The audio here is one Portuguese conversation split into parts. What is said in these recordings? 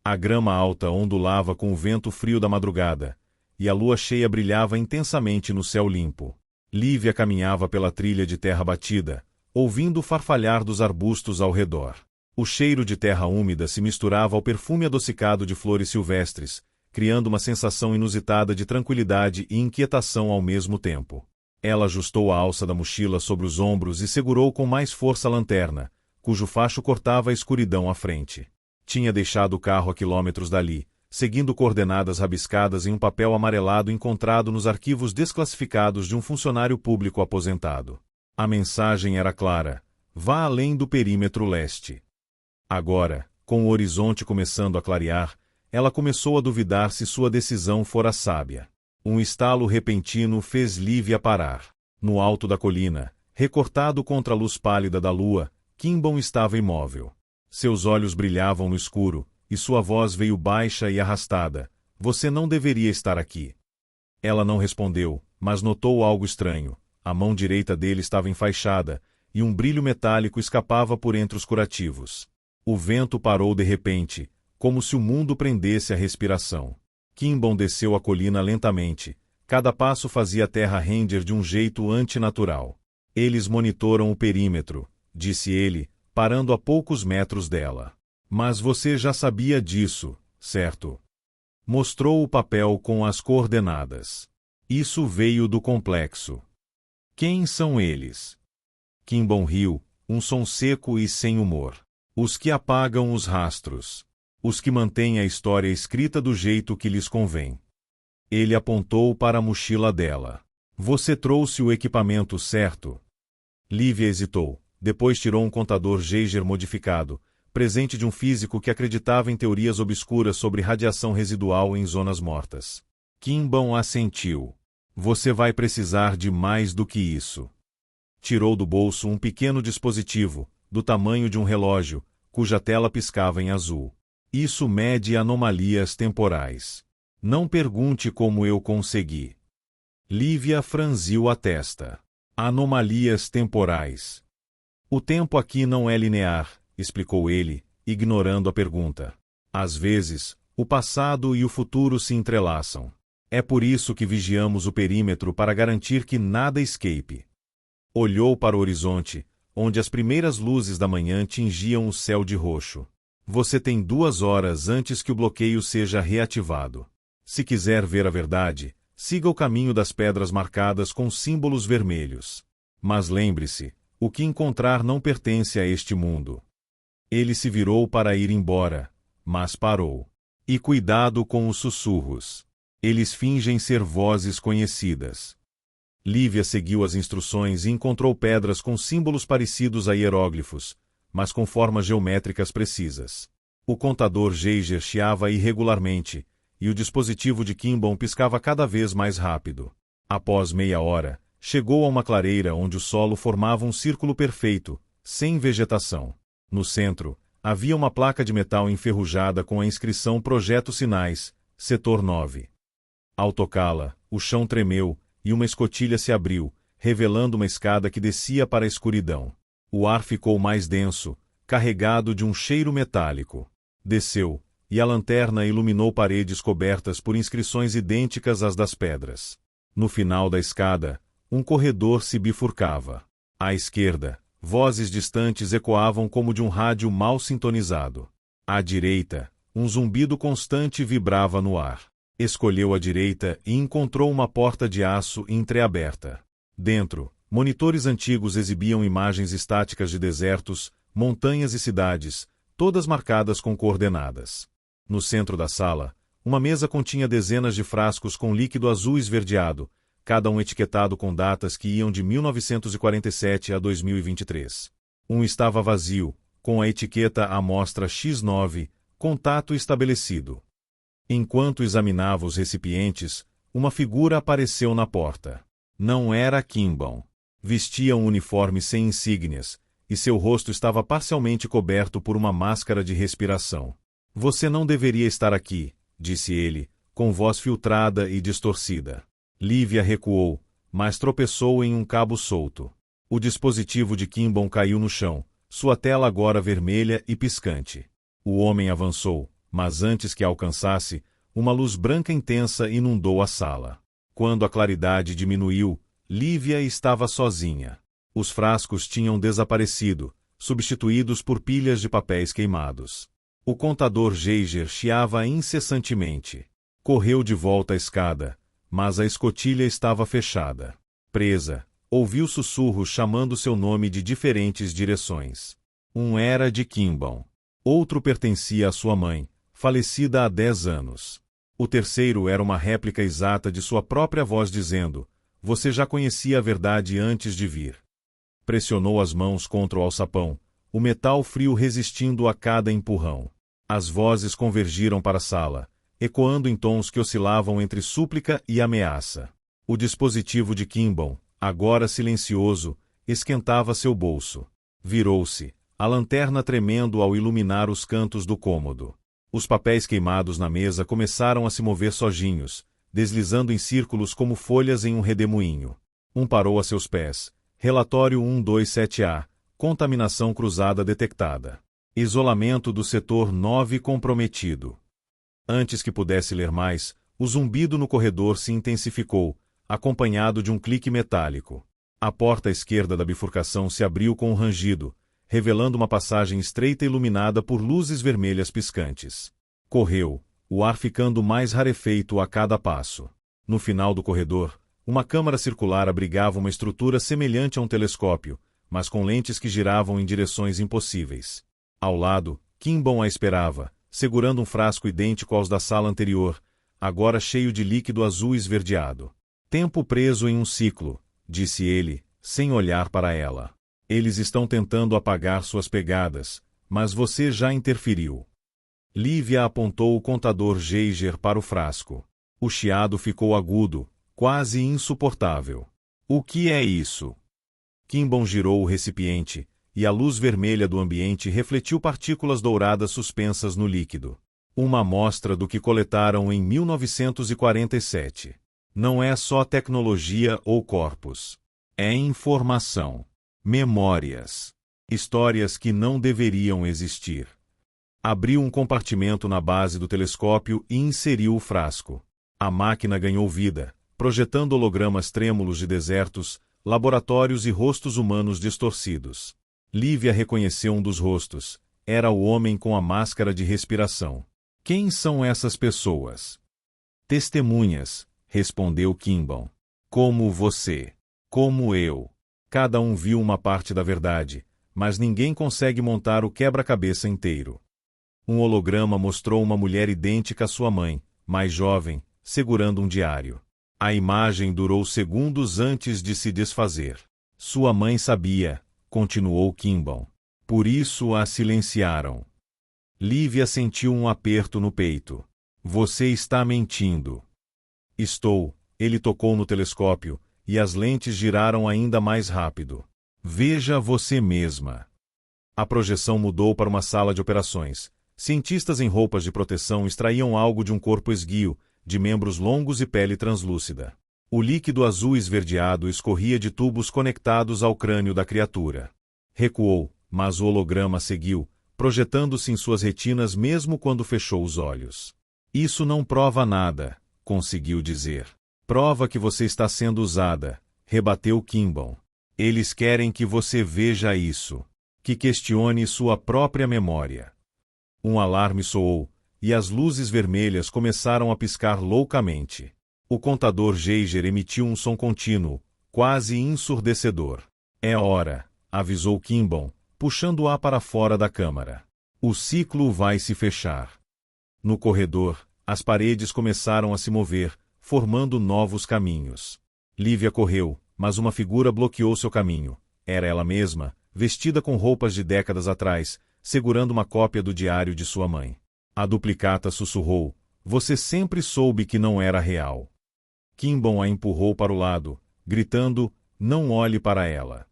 A grama alta ondulava com o vento frio da madrugada, e a lua cheia brilhava intensamente no céu limpo. Lívia caminhava pela trilha de terra batida, ouvindo o farfalhar dos arbustos ao redor. O cheiro de terra úmida se misturava ao perfume adocicado de flores silvestres, criando uma sensação inusitada de tranquilidade e inquietação ao mesmo tempo. Ela ajustou a alça da mochila sobre os ombros e segurou com mais força a lanterna, cujo facho cortava a escuridão à frente. Tinha deixado o carro a quilômetros dali, seguindo coordenadas rabiscadas em um papel amarelado encontrado nos arquivos desclassificados de um funcionário público aposentado. A mensagem era clara: vá além do perímetro leste. Agora, com o horizonte começando a clarear, ela começou a duvidar se sua decisão fora sábia. Um estalo repentino fez Lívia parar. No alto da colina, recortado contra a luz pálida da lua, Kimball estava imóvel. Seus olhos brilhavam no escuro, e sua voz veio baixa e arrastada: você não deveria estar aqui. Ela não respondeu, mas notou algo estranho. A mão direita dele estava enfaixada, e um brilho metálico escapava por entre os curativos. O vento parou de repente, como se o mundo prendesse a respiração. Kimball desceu a colina lentamente. Cada passo fazia a terra render de um jeito antinatural. Eles monitoram o perímetro, disse ele, parando a poucos metros dela. Mas você já sabia disso, certo? Mostrou o papel com as coordenadas. Isso veio do complexo. Quem são eles? Kimball riu, um som seco e sem humor. Os que apagam os rastros. Os que mantêm a história escrita do jeito que lhes convém. Ele apontou para a mochila dela. Você trouxe o equipamento certo? Lívia hesitou. Depois tirou um contador Geiger modificado, presente de um físico que acreditava em teorias obscuras sobre radiação residual em zonas mortas. Kimball assentiu. Você vai precisar de mais do que isso. Tirou do bolso um pequeno dispositivo, do tamanho de um relógio, cuja tela piscava em azul. Isso mede anomalias temporais. Não pergunte como eu consegui. Lívia franziu a testa. Anomalias temporais. O tempo aqui não é linear, explicou ele, ignorando a pergunta. Às vezes, o passado e o futuro se entrelaçam. É por isso que vigiamos o perímetro para garantir que nada escape. Olhou para o horizonte, onde as primeiras luzes da manhã tingiam o céu de roxo. Você tem 2 horas antes que o bloqueio seja reativado. Se quiser ver a verdade, siga o caminho das pedras marcadas com símbolos vermelhos. Mas lembre-se, o que encontrar não pertence a este mundo. Ele se virou para ir embora, mas parou. E cuidado com os sussurros. Eles fingem ser vozes conhecidas. Lívia seguiu as instruções e encontrou pedras com símbolos parecidos a hieróglifos, mas com formas geométricas precisas. O contador Geiger chiava irregularmente, e o dispositivo de Kimball piscava cada vez mais rápido. Após meia hora, chegou a uma clareira onde o solo formava um círculo perfeito, sem vegetação. No centro, havia uma placa de metal enferrujada com a inscrição Projeto Sinais, Setor 9. Ao tocá-la, o chão tremeu, e uma escotilha se abriu, revelando uma escada que descia para a escuridão. O ar ficou mais denso, carregado de um cheiro metálico. Desceu, e a lanterna iluminou paredes cobertas por inscrições idênticas às das pedras. No final da escada, um corredor se bifurcava. À esquerda, vozes distantes ecoavam como de um rádio mal sintonizado. À direita, um zumbido constante vibrava no ar. Escolheu a direita e encontrou uma porta de aço entreaberta. Dentro, monitores antigos exibiam imagens estáticas de desertos, montanhas e cidades, todas marcadas com coordenadas. No centro da sala, uma mesa continha dezenas de frascos com líquido azul esverdeado, cada um etiquetado com datas que iam de 1947 a 2023. Um estava vazio, com a etiqueta Amostra X9, contato estabelecido. Enquanto examinava os recipientes, uma figura apareceu na porta. Não era Kimball. Vestia um uniforme sem insígnias, e seu rosto estava parcialmente coberto por uma máscara de respiração. Você não deveria estar aqui, disse ele, com voz filtrada e distorcida. Lívia recuou, mas tropeçou em um cabo solto. O dispositivo de Kimball caiu no chão, sua tela agora vermelha e piscante. O homem avançou, mas antes que a alcançasse, uma luz branca intensa inundou a sala. Quando a claridade diminuiu, Lívia estava sozinha. Os frascos tinham desaparecido, substituídos por pilhas de papéis queimados. O contador Geiger chiava incessantemente. Correu de volta à escada, mas a escotilha estava fechada. Presa, ouviu sussurros chamando seu nome de diferentes direções. Um era de Kimball. Outro pertencia à sua mãe, falecida há 10 anos. O terceiro era uma réplica exata de sua própria voz dizendo: "Você já conhecia a verdade antes de vir." Pressionou as mãos contra o alçapão, o metal frio resistindo a cada empurrão. As vozes convergiram para a sala, ecoando em tons que oscilavam entre súplica e ameaça. O dispositivo de Kimball, agora silencioso, esquentava seu bolso. Virou-se, a lanterna tremendo ao iluminar os cantos do cômodo. Os papéis queimados na mesa começaram a se mover sozinhos, deslizando em círculos como folhas em um redemoinho. Um parou a seus pés. Relatório 127A. Contaminação cruzada detectada. Isolamento do setor 9 comprometido. Antes que pudesse ler mais, o zumbido no corredor se intensificou, acompanhado de um clique metálico. A porta à esquerda da bifurcação se abriu com um rangido, revelando uma passagem estreita iluminada por luzes vermelhas piscantes. Correu, o ar ficando mais rarefeito a cada passo. No final do corredor, uma câmara circular abrigava uma estrutura semelhante a um telescópio, mas com lentes que giravam em direções impossíveis. Ao lado, Kimball a esperava, segurando um frasco idêntico aos da sala anterior, agora cheio de líquido azul esverdeado. "Tempo preso em um ciclo", disse ele, sem olhar para ela. "Eles estão tentando apagar suas pegadas, mas você já interferiu." Lívia apontou o contador Geiger para o frasco. O chiado ficou agudo, quase insuportável. "O que é isso?" Kimball girou o recipiente, e a luz vermelha do ambiente refletiu partículas douradas suspensas no líquido. Uma amostra do que coletaram em 1947. Não é só tecnologia ou corpos. É informação. Memórias. Histórias que não deveriam existir. Abriu um compartimento na base do telescópio e inseriu o frasco. A máquina ganhou vida, projetando hologramas trêmulos de desertos, laboratórios e rostos humanos distorcidos. Lívia reconheceu um dos rostos. Era o homem com a máscara de respiração. "Quem são essas pessoas?" "Testemunhas", respondeu Kimball. "Como você. Como eu. Cada um viu uma parte da verdade, mas ninguém consegue montar o quebra-cabeça inteiro." Um holograma mostrou uma mulher idêntica à sua mãe, mais jovem, segurando um diário. A imagem durou segundos antes de se desfazer. "Sua mãe sabia", continuou Kimball. "Por isso a silenciaram." Lívia sentiu um aperto no peito. "Você está mentindo." "Estou." Ele tocou no telescópio, e as lentes giraram ainda mais rápido. "Veja você mesma." A projeção mudou para uma sala de operações. Cientistas em roupas de proteção extraíam algo de um corpo esguio, de membros longos e pele translúcida. O líquido azul esverdeado escorria de tubos conectados ao crânio da criatura. Recuou, mas o holograma seguiu, projetando-se em suas retinas mesmo quando fechou os olhos. "Isso não prova nada", conseguiu dizer. "Prova que você está sendo usada", rebateu Kimball. "Eles querem que você veja isso. Que questione sua própria memória." Um alarme soou, e as luzes vermelhas começaram a piscar loucamente. O contador Geiger emitiu um som contínuo, quase ensurdecedor. "É hora", avisou Kimball, puxando-a para fora da câmara. "O ciclo vai se fechar." No corredor, as paredes começaram a se mover, formando novos caminhos. Lívia correu, mas uma figura bloqueou seu caminho. Era ela mesma, vestida com roupas de décadas atrás, segurando uma cópia do diário de sua mãe. A duplicata sussurrou: "Você sempre soube que não era real." Kimball a empurrou para o lado, gritando: "Não olhe para ela."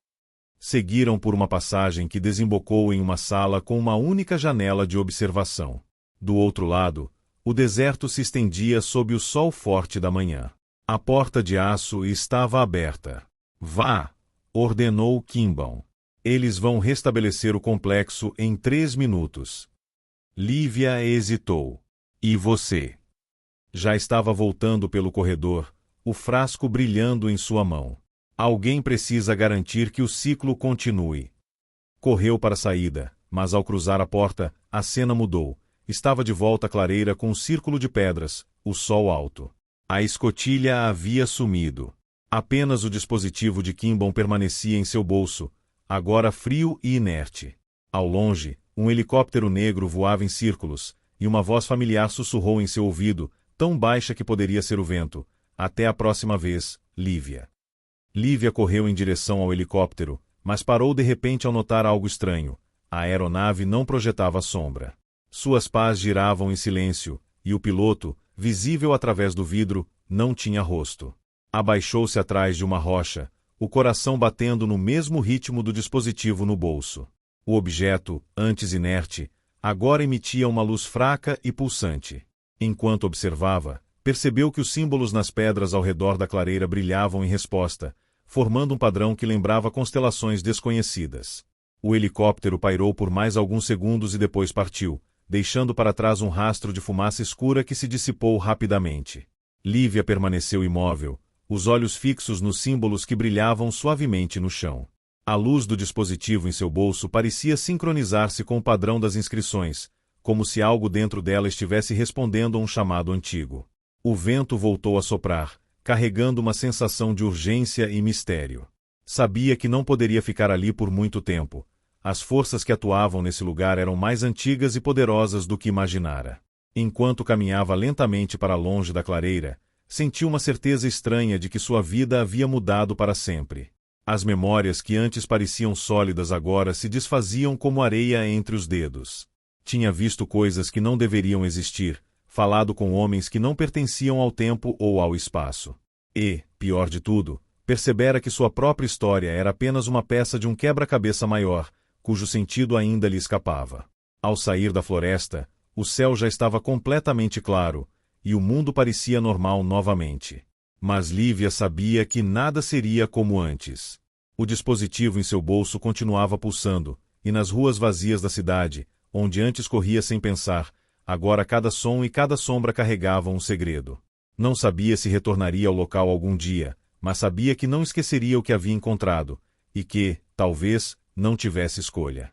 Seguiram por uma passagem que desembocou em uma sala com uma única janela de observação. Do outro lado, o deserto se estendia sob o sol forte da manhã. A porta de aço estava aberta. "Vá!" ordenou Kimball. "Eles vão restabelecer o complexo em 3 minutos." Lívia hesitou. E você? Já estava voltando pelo corredor, o frasco brilhando em sua mão. Alguém precisa garantir que o ciclo continue. Correu para a saída, mas ao cruzar a porta, a cena mudou. Estava de volta à clareira com um círculo de pedras, o sol alto. A escotilha havia sumido. Apenas o dispositivo de Kimball permanecia em seu bolso, agora frio e inerte. Ao longe, um helicóptero negro voava em círculos, e uma voz familiar sussurrou em seu ouvido, tão baixa que poderia ser o vento. Até a próxima vez, Lívia. Lívia correu em direção ao helicóptero, mas parou de repente ao notar algo estranho. A aeronave não projetava sombra. Suas pás giravam em silêncio, e o piloto, visível através do vidro, não tinha rosto. Abaixou-se atrás de uma rocha, o coração batendo no mesmo ritmo do dispositivo no bolso. O objeto, antes inerte, agora emitia uma luz fraca e pulsante. Enquanto observava, percebeu que os símbolos nas pedras ao redor da clareira brilhavam em resposta, formando um padrão que lembrava constelações desconhecidas. O helicóptero pairou por mais alguns segundos e depois partiu, deixando para trás um rastro de fumaça escura que se dissipou rapidamente. Lívia permaneceu imóvel, os olhos fixos nos símbolos que brilhavam suavemente no chão. A luz do dispositivo em seu bolso parecia sincronizar-se com o padrão das inscrições, como se algo dentro dela estivesse respondendo a um chamado antigo. O vento voltou a soprar, carregando uma sensação de urgência e mistério. Sabia que não poderia ficar ali por muito tempo. As forças que atuavam nesse lugar eram mais antigas e poderosas do que imaginara. Enquanto caminhava lentamente para longe da clareira, sentiu uma certeza estranha de que sua vida havia mudado para sempre. As memórias que antes pareciam sólidas agora se desfaziam como areia entre os dedos. Tinha visto coisas que não deveriam existir, falado com homens que não pertenciam ao tempo ou ao espaço. E, pior de tudo, percebera que sua própria história era apenas uma peça de um quebra-cabeça maior, cujo sentido ainda lhe escapava. Ao sair da floresta, o céu já estava completamente claro, e o mundo parecia normal novamente. Mas Lívia sabia que nada seria como antes. O dispositivo em seu bolso continuava pulsando, e nas ruas vazias da cidade, onde antes corria sem pensar, agora cada som e cada sombra carregavam um segredo. Não sabia se retornaria ao local algum dia, mas sabia que não esqueceria o que havia encontrado, e que, talvez, não tivesse escolha.